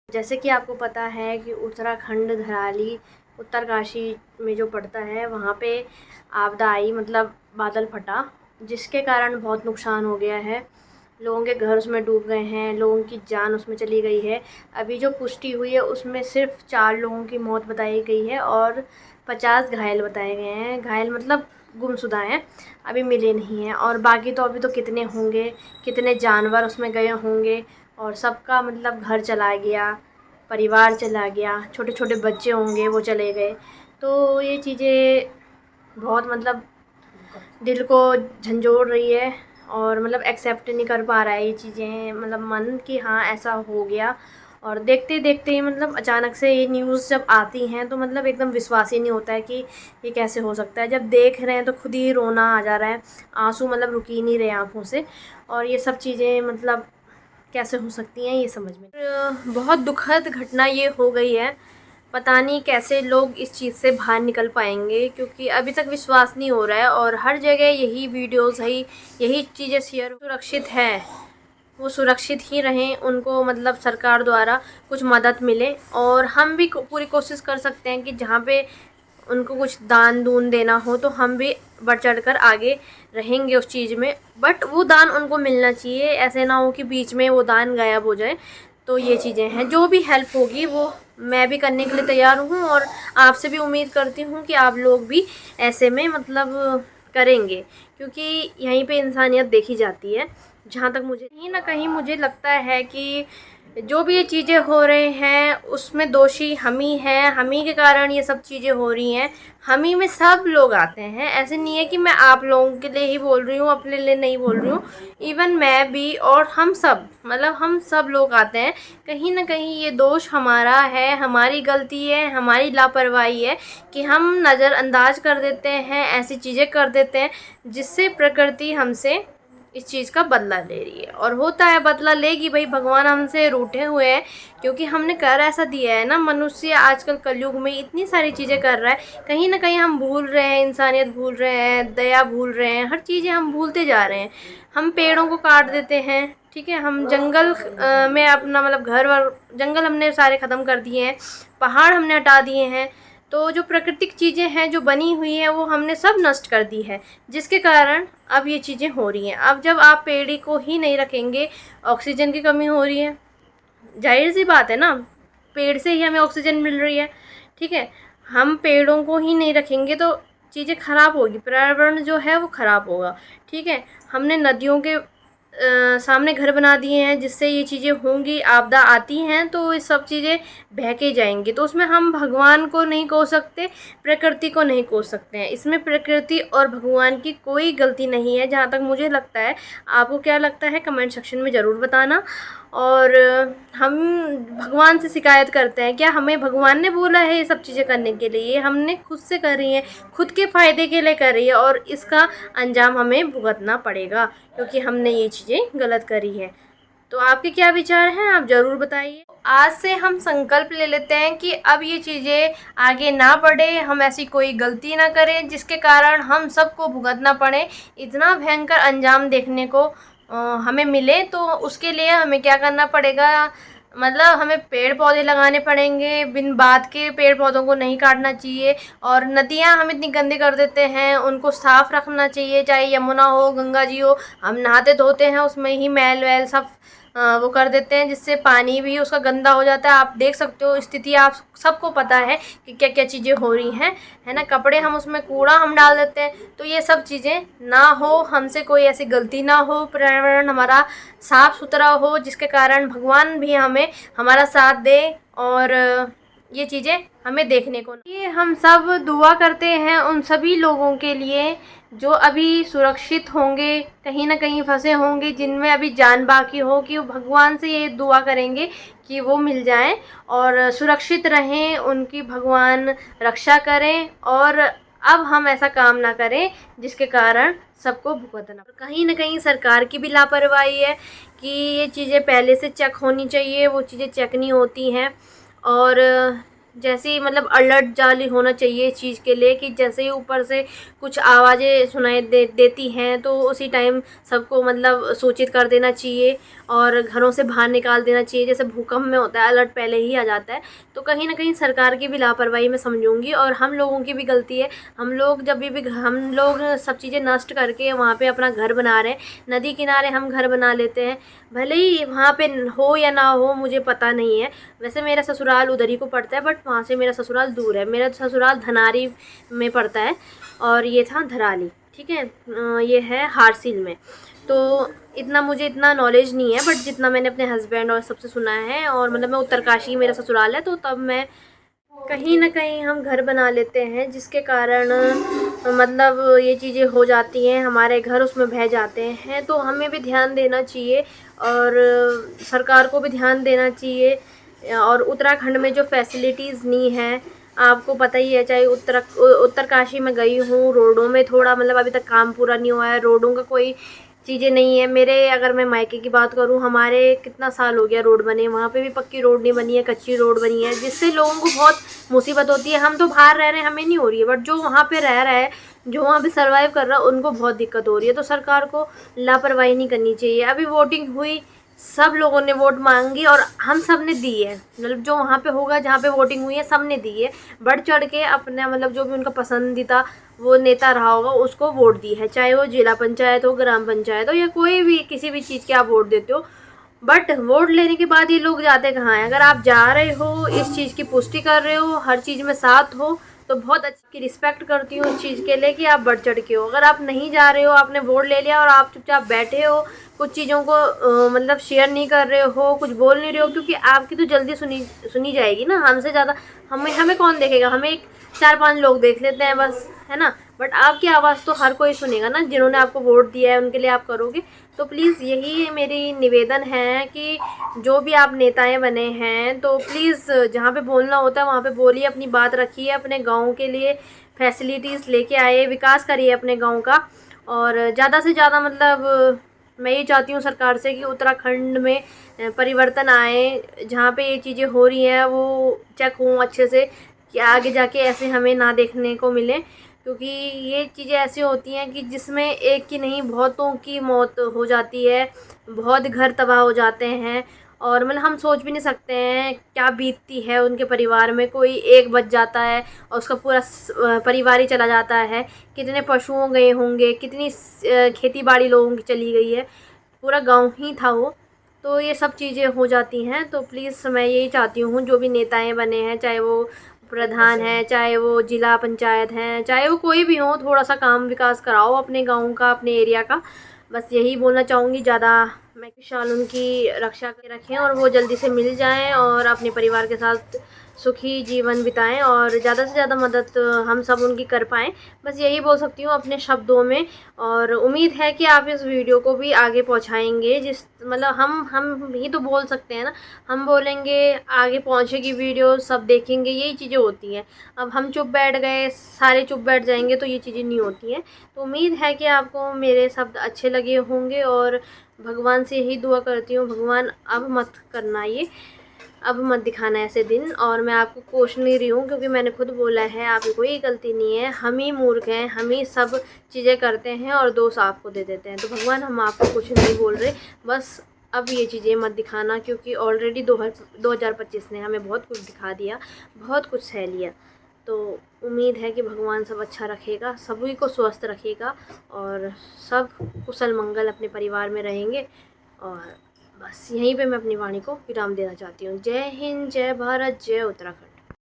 जैसे कि आपको पता है कि उत्तराखंड धराली उत्तरकाशी में जो पड़ता है वहाँ पे आपदा आई, मतलब बादल फटा, जिसके कारण बहुत नुकसान हो गया है। लोगों के घर उसमें डूब गए हैं, लोगों की जान उसमें चली गई है। अभी जो पुष्टि हुई है उसमें सिर्फ 4 लोगों की मौत बताई गई है और 50 घायल बताए गए हैं। घायल मतलब गुमशुदा हैं, अभी मिले नहीं हैं। और बाकी तो अभी तो कितने होंगे, कितने जानवर उसमें गए होंगे और सबका मतलब घर चला गया, परिवार चला गया, छोटे छोटे बच्चे होंगे वो चले गए। तो ये चीज़ें बहुत मतलब दिल को झंझोड़ रही है और मतलब एक्सेप्ट नहीं कर पा रहा है ये चीज़ें, मतलब मन कि हाँ ऐसा हो गया। और देखते देखते ही मतलब अचानक से ये न्यूज़ जब आती हैं तो मतलब एकदम विश्वास ही नहीं होता है कि ये कैसे हो सकता है। जब देख रहे हैं तो खुद ही रोना आ जा रहा है, आंसू मतलब रुक ही नहीं रहे आँखों से। और ये सब चीज़ें मतलब कैसे हो सकती हैं ये समझ में बहुत दुखद घटना ये हो गई है। पता नहीं कैसे लोग इस चीज़ से बाहर निकल पाएंगे, क्योंकि अभी तक विश्वास नहीं हो रहा है और हर जगह यही वीडियोस है, यही चीज़ें शेयर। सुरक्षित है वो सुरक्षित ही रहें, उनको मतलब सरकार द्वारा कुछ मदद मिले। और हम भी पूरी कोशिश कर सकते हैं कि जहाँ पे उनको कुछ दान दून देना हो तो हम भी बढ़ चढ़ कर आगे रहेंगे उस चीज़ में। बट वो दान उनको मिलना चाहिए, ऐसे ना हो कि बीच में वो दान गायब हो जाए। तो ये चीज़ें हैं, जो भी हेल्प होगी वो मैं भी करने के लिए तैयार हूँ और आपसे भी उम्मीद करती हूँ कि आप लोग भी ऐसे में मतलब करेंगे, क्योंकि यहीं पे इंसानियत देखी जाती है। जहाँ तक मुझे कहीं ना कहीं मुझे लगता है कि जो भी ये चीज़ें हो रहे हैं उसमें दोषी हम ही हैं, हम ही के कारण ये सब चीज़ें हो रही हैं। हम ही में सब लोग आते हैं, ऐसे नहीं है कि मैं आप लोगों के लिए ही बोल रही हूँ, अपने लिए नहीं बोल रही हूँ। इवन मैं भी और हम सब मतलब हम सब लोग आते हैं। कहीं ना कहीं ये दोष हमारा है, हमारी गलती है, हमारी लापरवाही है कि हम नज़रअंदाज कर देते हैं, ऐसी चीज़ें कर देते हैं जिससे प्रकृति हमसे इस चीज़ का बदला ले रही है। और होता है बदला लेगी भाई, भगवान हमसे रूठे हुए हैं क्योंकि हमने कर ऐसा दिया है ना। मनुष्य आजकल कलयुग में इतनी सारी चीज़ें कर रहा है, कहीं ना कहीं हम भूल रहे हैं, इंसानियत भूल रहे हैं, दया भूल रहे हैं, हर चीज़ें हम भूलते जा रहे हैं। हम पेड़ों को काट देते हैं, ठीक है, हम जंगल में अपना मतलब घर वर जंगल हमने सारे ख़त्म कर दिए हैं, पहाड़ हमने हटा दिए हैं। तो जो प्राकृतिक चीज़ें हैं जो बनी हुई हैं वो हमने सब नष्ट कर दी है, जिसके कारण अब ये चीज़ें हो रही हैं। अब जब आप पेड़ को ही नहीं रखेंगे, ऑक्सीजन की कमी हो रही है, जाहिर सी बात है ना, पेड़ से ही हमें ऑक्सीजन मिल रही है, ठीक है। हम पेड़ों को ही नहीं रखेंगे तो चीज़ें ख़राब होगी, पर्यावरण जो है वो ख़राब होगा, ठीक है। हमने नदियों के सामने घर बना दिए हैं जिससे ये चीज़ें होंगी, आपदा आती हैं तो ये सब चीज़ें बह के जाएंगी। तो उसमें हम भगवान को नहीं कोस सकते, प्रकृति को नहीं कोस सकते हैं, इसमें प्रकृति और भगवान की कोई गलती नहीं है जहाँ तक मुझे लगता है। आपको क्या लगता है कमेंट सेक्शन में ज़रूर बताना। और हम भगवान से शिकायत करते हैं क्या? हमें भगवान ने बोला है ये सब चीज़ें करने के लिए? ये हमने खुद से कर रही हैं, खुद के फ़ायदे के लिए कर रही है और इसका अंजाम हमें भुगतना पड़ेगा क्योंकि हमने ये चीज़ें गलत करी है। तो आपके क्या विचार हैं, आप ज़रूर बताइए। आज से हम संकल्प ले लेते हैं कि अब ये चीज़ें आगे ना बढ़े, हम ऐसी कोई गलती ना करें जिसके कारण हम सबको भुगतना पड़े, इतना भयंकर अंजाम देखने को हमें मिले। तो उसके लिए हमें क्या करना पड़ेगा, मतलब हमें पेड़ पौधे लगाने पड़ेंगे, बिन बात के पेड़ पौधों को नहीं काटना चाहिए। और नदियाँ हम इतनी गंदी कर देते हैं, उनको साफ़ रखना चाहिए, चाहे यमुना हो, गंगा जी हो। हम नहाते धोते हैं उसमें ही मैल वैल सब वो कर देते हैं जिससे पानी भी उसका गंदा हो जाता है। आप देख सकते हो स्थिति, आप सबको पता है कि क्या क्या चीज़ें हो रही हैं, है ना। कपड़े हम उसमें कूड़ा हम डाल देते हैं, तो ये सब चीज़ें ना हो, हमसे कोई ऐसी गलती ना हो, पर्यावरण हमारा साफ़ सुथरा हो जिसके कारण भगवान भी हमें हमारा साथ दे और ये चीज़ें हमें देखने को। ये हम सब दुआ करते हैं उन सभी लोगों के लिए जो अभी सुरक्षित होंगे, कहीं ना कहीं फंसे होंगे, जिनमें अभी जान बाकी हो, कि वो भगवान से ये दुआ करेंगे कि वो मिल जाएं और सुरक्षित रहें, उनकी भगवान रक्षा करें और अब हम ऐसा काम ना करें जिसके कारण सबको भुगतना। कहीं ना कहीं सरकार की भी लापरवाही है कि ये चीज़ें पहले से चेक होनी चाहिए, वो चीज़ें चेक नहीं होती हैं। और जैसे ही मतलब अलर्ट जारी होना चाहिए इस चीज़ के लिए कि जैसे ही ऊपर से कुछ आवाज़ें सुनाई देती हैं तो उसी टाइम सबको मतलब सूचित कर देना चाहिए। और घरों से बाहर निकाल देना चाहिए। जैसे भूकंप में होता है अलर्ट पहले ही आ जाता है, तो कहीं ना कहीं सरकार की भी लापरवाही मैं समझूंगी और हम लोगों की भी गलती है। हम लोग जब भी हम लोग सब चीज़ें नष्ट करके वहाँ पे अपना घर बना रहे हैं, नदी किनारे हम घर बना लेते हैं, भले ही वहाँ पे हो या ना हो मुझे पता नहीं है। वैसे मेरा ससुराल उधर ही को पड़ता है, बट वहाँ से मेरा ससुराल दूर है। मेरा ससुराल धनारी में पड़ता है और ये था धराली, ठीक है। ये है हारसिल में। तो इतना मुझे इतना नॉलेज नहीं है, बट जितना मैंने अपने हस्बैंड और सबसे सुना है, और मतलब मैं उत्तरकाशी मेरा ससुराल है, तो तब मैं कहीं ना कहीं हम घर बना लेते हैं, जिसके कारण मतलब ये चीज़ें हो जाती हैं, हमारे घर उसमें बह जाते हैं। तो हमें भी ध्यान देना चाहिए और सरकार को भी ध्यान देना चाहिए। और उत्तराखंड में जो फैसिलिटीज़ नहीं है, आपको पता ही है, चाहे उत्तरकाशी में गई हूँ, रोडों में थोड़ा मतलब अभी तक काम पूरा नहीं हुआ है, रोडों का कोई चीज़ें नहीं है। मेरे अगर मैं मायके की बात करूँ, हमारे कितना साल हो गया रोड बने, वहाँ पे भी पक्की रोड नहीं बनी है, कच्ची रोड बनी है, जिससे लोगों को बहुत मुसीबत होती है। हम तो बाहर रह रहे हैं, हमें नहीं हो रही है, बट जो वहाँ पे रह रहा है, जो वहाँ पे सर्वाइव कर रहा है, उनको बहुत दिक्कत हो रही है। तो सरकार को लापरवाही नहीं करनी चाहिए। अभी वोटिंग हुई, सब लोगों ने वोट मांगी और हम सब ने दी है, मतलब जो वहाँ पे होगा जहाँ पे वोटिंग हुई है सब ने दी है, बढ़ चढ़ के अपना मतलब जो भी उनका पसंदीदा वो नेता रहा होगा उसको वोट दी है, चाहे वो जिला पंचायत हो, ग्राम पंचायत हो, या कोई भी किसी भी चीज़ के आप वोट देते हो। बट वोट लेने के बाद ये लोग जाते कहाँ हैं? अगर आप जा रहे हो, इस चीज़ की पुष्टि कर रहे हो, हर चीज़ में साथ हो, तो बहुत अच्छी रिस्पेक्ट करती हूँ उस चीज़ के लिए कि आप बढ़ चढ़ के हो। अगर आप नहीं जा रहे हो, आपने वोट ले लिया और आप चुपचाप बैठे हो, कुछ चीज़ों को मतलब शेयर नहीं कर रहे हो, कुछ बोल नहीं रहे हो, क्योंकि आपकी तो जल्दी सुनी जाएगी ना, हमसे ज़्यादा हमें हमें कौन देखेगा? हमें 4-5 लोग देख लेते हैं बस, है ना। बट आपकी आवाज़ तो हर कोई सुनेगा ना, जिन्होंने आपको वोट दिया है उनके लिए आप करोगे। तो प्लीज़ यही मेरी निवेदन है कि जो भी आप नेताएं बने हैं, तो प्लीज़ जहाँ पे बोलना होता है वहाँ पे बोलिए, अपनी बात रखिए, अपने गांव के लिए फैसिलिटीज़ लेके आए, विकास करिए अपने गांव का। और ज़्यादा से ज़्यादा मतलब मैं ये चाहती हूँ सरकार से कि उत्तराखंड में परिवर्तन आए, जहाँ पे ये चीज़ें हो रही हैं वो चेक हों अच्छे से, कि आगे जाके ऐसे हमें ना देखने को मिले। क्योंकि ये चीज़ें ऐसी होती हैं कि जिसमें एक की नहीं बहुतों की मौत हो जाती है, बहुत घर तबाह हो जाते हैं, और मतलब हम सोच भी नहीं सकते हैं क्या बीतती है उनके परिवार में। कोई एक बच जाता है और उसका पूरा परिवार ही चला जाता है, कितने पशुओं गए होंगे, कितनी खेती बाड़ी लोगों की चली गई है, पूरा गांव ही था वो। तो ये सब चीज़ें हो जाती हैं। तो प्लीज़ मैं यही चाहती हूँ, जो भी नेताएं बने हैं, चाहे वो प्रधान है, चाहे वो जिला पंचायत हैं, चाहे वो कोई भी हो, थोड़ा सा काम विकास कराओ अपने गांव का, अपने एरिया का। बस यही बोलना चाहूँगी। ज़्यादा मैं विशाल उनकी रक्षा के रखें और वो जल्दी से मिल जाएं और अपने परिवार के साथ सुखी जीवन बिताएं, और ज़्यादा से ज़्यादा मदद हम सब उनकी कर पाएँ। बस यही बोल सकती हूँ अपने शब्दों में। और उम्मीद है कि आप इस वीडियो को भी आगे पहुँचाएँगे, जिस मतलब हम ही तो बोल सकते हैं ना, हम बोलेंगे आगे पहुँचेगी वीडियो, सब देखेंगे, यही चीज़ें होती हैं। अब हम चुप बैठ गए, सारे चुप बैठ जाएंगे, तो ये चीज़ें नहीं होती हैं। तो उम्मीद है कि आपको मेरे शब्द अच्छे लगे होंगे, और भगवान से यही दुआ करती हूँ, भगवान अब मत करना ये, अब मत दिखाना ऐसे दिन। और मैं आपको कोश नहीं रही हूँ, क्योंकि मैंने खुद बोला है आपकी कोई गलती नहीं है, हम ही मूर्ख हैं, हम ही सब चीज़ें करते हैं और दोष आपको दे देते हैं। तो भगवान हम आपको कुछ नहीं बोल रहे, बस अब ये चीज़ें मत दिखाना, क्योंकि ऑलरेडी 2025 ने हमें बहुत कुछ दिखा दिया, बहुत कुछ सह लिया। तो उम्मीद है कि भगवान सब अच्छा रखेगा, सभी को स्वस्थ रखेगा, और सब कुशल मंगल अपने परिवार में रहेंगे। और बस यहीं पे मैं अपनी वाणी को विराम देना चाहती हूँ। जय हिंद, जय भारत, जय उत्तराखंड।